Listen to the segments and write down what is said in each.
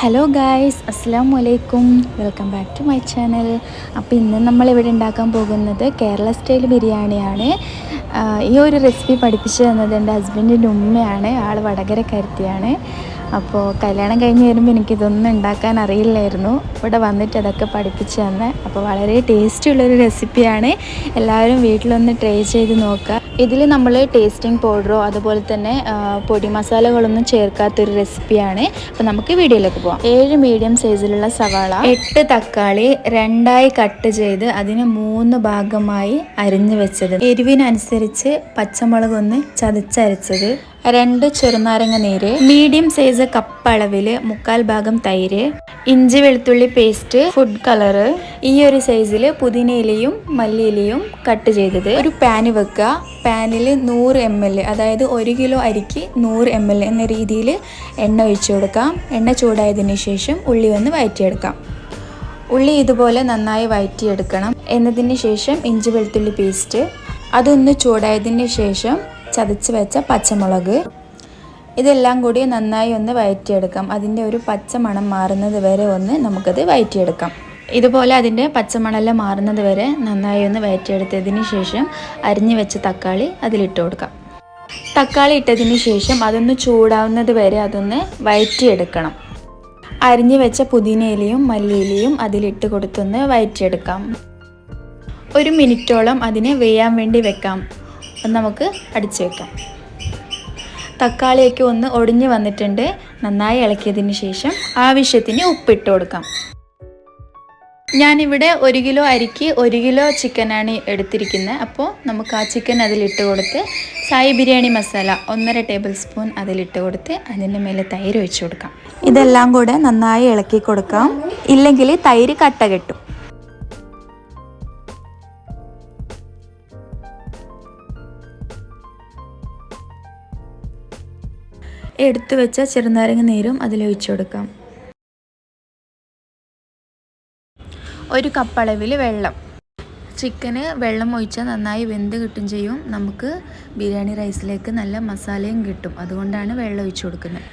Hello guys, അസ്സലാമു അലൈക്കും. Welcome back to my channel. അപ്പോൾ ഇന്ന് നമ്മളിവിടെ ഉണ്ടാക്കാൻ പോകുന്നത് കേരള സ്റ്റൈൽ ബിരിയാണിയാണ്. ഈ ഒരു റെസിപ്പി പഠിപ്പിച്ചു തന്നത് എൻ്റെ ഹസ്ബൻഡിൻ്റെ ഉമ്മയാണ്. ആൾ വടകരക്കാരത്തിയാണ്. അപ്പോൾ കല്യാണം കഴിഞ്ഞ് വരുമ്പോൾ എനിക്കിതൊന്നും ഉണ്ടാക്കാൻ അറിയില്ലായിരുന്നു. ഇവിടെ വന്നിട്ട് അതൊക്കെ പഠിപ്പിച്ചു തന്നെ. അപ്പോൾ വളരെ ടേസ്റ്റുള്ളൊരു റെസിപ്പിയാണ്. എല്ലാവരും വീട്ടിലൊന്ന് ട്രൈ ചെയ്ത് നോക്കുക. ഇതിൽ നമ്മൾ ടേസ്റ്റിംഗ് പൗഡറോ അതുപോലെ തന്നെ പൊടി മസാലകളൊന്നും ചേർക്കാത്തൊരു റെസിപ്പിയാണ്. അപ്പോൾ നമുക്ക് വീഡിയോയിലേക്ക് പോകാം. 7 മീഡിയം സൈസിലുള്ള സവാള, 8 തക്കാളി 2ആയി കട്ട് ചെയ്ത് അതിന് 3 ഭാഗമായി അരിഞ്ഞു വെച്ചത്, എരിവിനനുസരിച്ച് പച്ചമുളക് ഒന്ന് ചതച്ചരച്ചത്, 2 ചെറുനാരങ്ങ നീര്, മീഡിയം സൈസ് കപ്പ് അളവിൽ 1/4 ഭാഗം തൈര്, ഇഞ്ചി വെളുത്തുള്ളി പേസ്റ്റ്, ഫുഡ് കളറ്, ഈ ഒരു സൈസിൽ പുതിനയിലയും മല്ലിയിലയും കട്ട് ചെയ്തത്. ഒരു പാന് വെക്കുക. പാനിൽ 100 ml, അതായത് 1 കിലോ അരിക്ക് 100 ml എന്ന രീതിയിൽ എണ്ണ ഒഴിച്ചു കൊടുക്കാം. എണ്ണ ചൂടായതിന് ശേഷം ഉള്ളി ഒന്ന് വഴറ്റിയെടുക്കാം. ഉള്ളി ഇതുപോലെ നന്നായി വഴറ്റിയെടുക്കണം. എന്നതിന് ശേഷം ഇഞ്ചി വെളുത്തുള്ളി പേസ്റ്റ്, അതൊന്ന് ചൂടായതിന് ശേഷം ചതച്ച് വെച്ച പച്ചമുളക്, ഇതെല്ലാം കൂടി നന്നായി ഒന്ന് വഴറ്റിയെടുക്കാം. അതിൻ്റെ ഒരു പച്ച മണം മാറുന്നത് വരെ ഒന്ന് നമുക്കത് വഴറ്റിയെടുക്കാം. ഇതുപോലെ അതിൻ്റെ പച്ചമണമെല്ലാം മാറുന്നത് വരെ നന്നായി ഒന്ന് വഴറ്റിയെടുത്തതിന് ശേഷം അരിഞ്ഞു വെച്ച തക്കാളി അതിലിട്ട് കൊടുക്കാം. തക്കാളി ഇട്ടതിന് ശേഷം അതൊന്ന് ചൂടാവുന്നത് വരെ അതൊന്ന് വഴറ്റിയെടുക്കണം. അരിഞ്ഞു വെച്ച പുതിനയിലയും മല്ലിയിലയും അതിലിട്ട് കൊടുത്തൊന്ന് വഴറ്റിയെടുക്കാം. 1 മിനിറ്റോളം അതിനെ വേയാൻ വേണ്ടി വെക്കാം. നമുക്ക് അടിച്ചു വെക്കാം. തക്കാളിയൊക്കെ ഒന്ന് ഒടിഞ്ഞു വന്നിട്ടുണ്ട്. നന്നായി ഇളക്കിയതിന് ശേഷം ആവശ്യത്തിന് ഉപ്പിട്ട് കൊടുക്കാം. ഞാനിവിടെ 1 കിലോ അരിക്ക് 1 കിലോ ചിക്കനാണ് എടുത്തിരിക്കുന്നത്. അപ്പോൾ നമുക്ക് ആ ചിക്കൻ അതിലിട്ട് കൊടുത്ത് സായി ബിരിയാണി മസാല 1.5 ടേബിൾ സ്പൂൺ അതിലിട്ട് കൊടുത്ത് അതിൻ്റെ മേലെ തൈര് ഒഴിച്ചു കൊടുക്കാം. ഇതെല്ലാം കൂടെ നന്നായി ഇളക്കി കൊടുക്കാം, ഇല്ലെങ്കിൽ തൈര് കട്ട കെട്ടും. എടുത്തു വെച്ച ചെറുനാരങ്ങ നീരും അതിലൊഴിച്ചു കൊടുക്കാം. 1 കപ്പ് അളവിൽ വെള്ളം. ചിക്കന് വെള്ളം ഒഴിച്ചാൽ നന്നായി വെന്ത് കിട്ടും ചെയ്യും. നമുക്ക് ബിരിയാണി റൈസിലേക്ക് നല്ല മസാലയും കിട്ടും. അതുകൊണ്ടാണ് വെള്ളം ഒഴിച്ചു കൊടുക്കുന്നത്.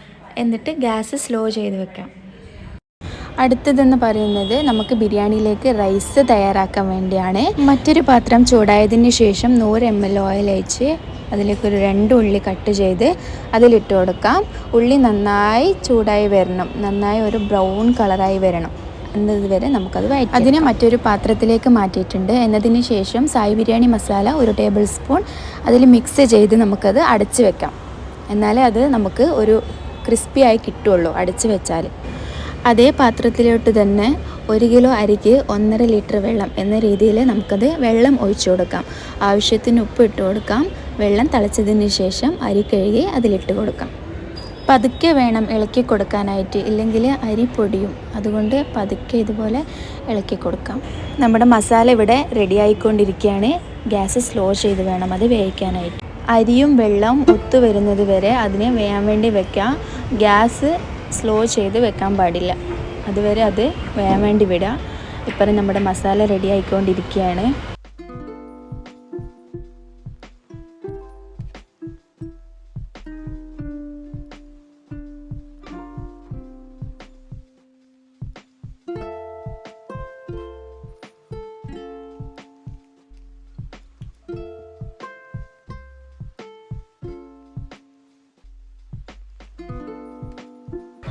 എന്നിട്ട് ഗ്യാസ് സ്ലോ ചെയ്ത് വെക്കാം. അടുത്തതെന്ന് പറയുന്നത് നമുക്ക് ബിരിയാണിയിലേക്ക് റൈസ് തയ്യാറാക്കാൻ വേണ്ടിയാണ്. മറ്റൊരു പാത്രം ചൂടായതിന് ശേഷം 100 ml ഓയിൽ ഒഴിച്ച് അതിലേക്കൊരു 2 ഉള്ളി കട്ട് ചെയ്ത് അതിലിട്ട് കൊടുക്കാം. ഉള്ളി നന്നായി ചൂടായി വരണം, നന്നായി ഒരു ബ്രൗൺ കളറായി വരണം എന്നതുവരെ നമുക്കത് വഴറ്റി. അതിനെ മറ്റൊരു പാത്രത്തിലേക്ക് മാറ്റിയിട്ടുണ്ട്. എന്നതിന് ശേഷം സായി ബിരിയാണി മസാല 1 ടേബിൾ സ്പൂൺ അതിൽ മിക്സ് ചെയ്ത് നമുക്കത് അടച്ച് വെക്കാം. എന്നാലേ അത് നമുക്ക് ഒരു ക്രിസ്പി ആയി കിട്ടുള്ളൂ അടച്ച് വെച്ചാൽ. അതേ പാത്രത്തിലോട്ട് തന്നെ 1 കിലോ അരിക്ക് 1.5 ലിറ്റർ വെള്ളം എന്ന രീതിയിൽ നമുക്കത് വെള്ളം ഒഴിച്ചു കൊടുക്കാം. ആവശ്യത്തിന് ഉപ്പ് ഇട്ട് കൊടുക്കാം. വെള്ളം തിളച്ചതിന് ശേഷം അരി കഴുകി അതിലിട്ട് കൊടുക്കാം. പതുക്കെ വേണം ഇളക്കി കൊടുക്കാനായിട്ട്, ഇല്ലെങ്കിൽ അരി പൊടിയും. അതുകൊണ്ട് പതുക്കെ ഇതുപോലെ ഇളക്കി കൊടുക്കാം. നമ്മുടെ മസാല ഇവിടെ റെഡി ആയിക്കൊണ്ടിരിക്കുകയാണ്. ഗ്യാസ് സ്ലോ ചെയ്ത് വേണം അത് വേവിക്കാനായിട്ട്. അരിയും വെള്ളവും ഒത്തു വരുന്നത് വരെ അതിനെ വേയാൻ വേണ്ടി വെക്കാം. ഗ്യാസ് സ്ലോ ചെയ്ത് വെക്കാൻ പാടില്ല. അതുവരെ അത് വേയാൻ വേണ്ടി വിടുക. ഇപ്പം നമ്മുടെ മസാല റെഡി ആയിക്കൊണ്ടിരിക്കുകയാണ്.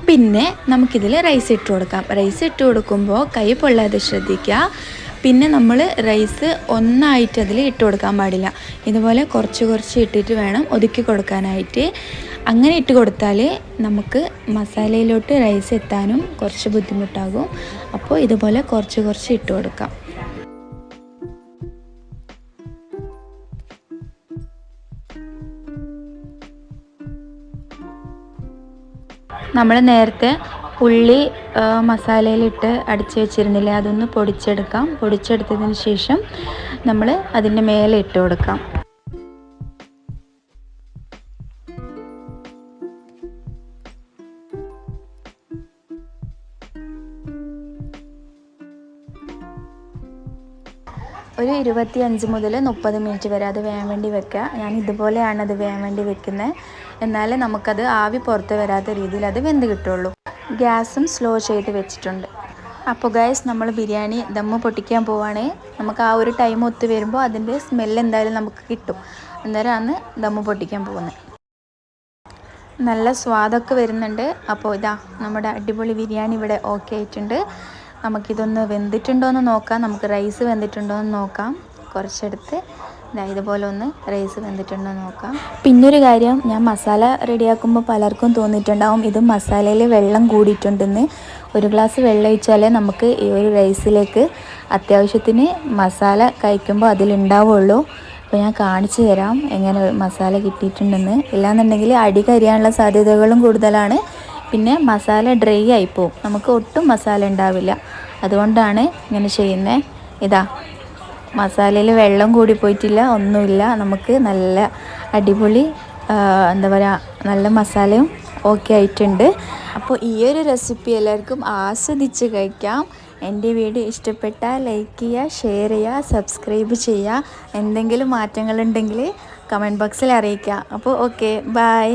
പിന്നെ നമുക്കിതിൽ റൈസ് ഇട്ട് കൊടുക്കാം. റൈസ് ഇട്ട് കൊടുക്കുമ്പോൾ കൈ പൊള്ളാതെ ശ്രദ്ധിക്കുക. പിന്നെ നമ്മൾ റൈസ് ഒന്നായിട്ട് അതിൽ ഇട്ട് കൊടുക്കാൻ പാടില്ല. ഇതുപോലെ കുറച്ച് കുറച്ച് ഇട്ടിട്ട് വേണം ഒതുക്കി കൊടുക്കാനായിട്ട്. അങ്ങനെ ഇട്ട് കൊടുത്താൽ നമുക്ക് മസാലയിലോട്ട് റൈസ് എത്താനും കുറച്ച് ബുദ്ധിമുട്ടാകും. അപ്പോൾ ഇതുപോലെ കുറച്ച് കുറച്ച് ഇട്ട് കൊടുക്കാം. നമ്മൾ നേരത്തെ ഉള്ളി മസാലയിലിട്ട് അടിച്ച് വെച്ചിരുന്നില്ലേ, അതൊന്ന് പൊടിച്ചെടുക്കാം. പൊടിച്ചെടുത്തതിന് ശേഷം നമ്മൾ അതിൻ്റെ മേലെ ഇട്ട് കൊടുക്കാം. ഒരു 25 മുതൽ 30 മിനിറ്റ് വരെ അത് വേകാൻ വേണ്ടി വെക്കുക. ഞാൻ ഇതുപോലെയാണ് അത് വേകാൻ വേണ്ടി വെക്കുന്നത്. എന്നാലേ നമുക്കത് ആവി പുറത്ത് വരാത്ത രീതിയിൽ അത് വെന്ത് കിട്ടുള്ളൂ. ഗ്യാസും സ്ലോ ചെയ്ത് വെച്ചിട്ടുണ്ട്. അപ്പോൾ ഗൈസ് നമ്മൾ ബിരിയാണി ദമ്മ് പൊട്ടിക്കാൻ പോവാണ്. നമുക്ക് ആ ഒരു ടൈം ഒത്തു വരുമ്പോൾ അതിൻ്റെ സ്മെല്ല് എന്തായാലും നമുക്ക് കിട്ടും. അന്നേരമാണ് ദമ്മ് പൊട്ടിക്കാൻ പോകുന്നത്. നല്ല സ്വാദൊക്കെ വരുന്നുണ്ട്. അപ്പോൾ ഇതാ നമ്മുടെ അടിപൊളി ബിരിയാണി ഇവിടെ ഓക്കെ ആയിട്ടുണ്ട്. നമുക്കിതൊന്ന് വെന്തിട്ടുണ്ടോ എന്ന് നോക്കാം. നമുക്ക് റൈസ് വെന്തിട്ടുണ്ടോ എന്ന് നോക്കാം. കുറച്ചെടുത്ത് ഇതുപോലെ ഒന്ന് റൈസ് വെന്തിട്ടുണ്ടോ എന്ന് നോക്കാം. പിന്നൊരു കാര്യം, ഞാൻ മസാല റെഡിയാക്കുമ്പോൾ പലർക്കും തോന്നിയിട്ടുണ്ടാവും ഇത് മസാലയിൽ വെള്ളം കൂടിയിട്ടുണ്ടെന്ന്. ഒരു ഗ്ലാസ് വെള്ളം ഒഴിച്ചാലേ നമുക്ക് ഈ ഒരു റൈസിലേക്ക് അത്യാവശ്യത്തിന് മസാല കഴിക്കുമ്പോൾ അതിലുണ്ടാവുള്ളൂ. അപ്പോൾ ഞാൻ കാണിച്ചു തരാം എങ്ങനെ മസാല കിട്ടിയിട്ടുണ്ടെന്ന്. ഇല്ലാന്നുണ്ടെങ്കിൽ അടി കരിയാനുള്ള സാധ്യതകളും കൂടുതലാണ്. പിന്നെ മസാല ഡ്രൈ ആയിപ്പോവും, നമുക്ക് ഒട്ടും മസാല ഉണ്ടാവില്ല. അതുകൊണ്ടാണ് ഇങ്ങനെ ചെയ്യുന്നത്. ഇതാ മസാലയിൽ വെള്ളം കൂടി പോയിട്ടില്ല, ഒന്നുമില്ല. നമുക്ക് നല്ല അടിപൊളി എന്താ പറയുക, നല്ല മസാലയും ഓക്കെ ആയിട്ടുണ്ട്. അപ്പോൾ ഈ ഒരു റെസിപ്പി എല്ലാവർക്കും ആസ്വദിച്ച് കഴിക്കാം. എൻ്റെ വീഡിയോ ഇഷ്ടപ്പെട്ടാൽ ലൈക്ക് ചെയ്യുക, ഷെയർ ചെയ്യുക, സബ്സ്ക്രൈബ് ചെയ്യുക. എന്തെങ്കിലും മാറ്റങ്ങളുണ്ടെങ്കിൽ കമൻറ്റ് ബോക്സിൽ അറിയിക്കുക. അപ്പോൾ ഓക്കെ, ബൈ.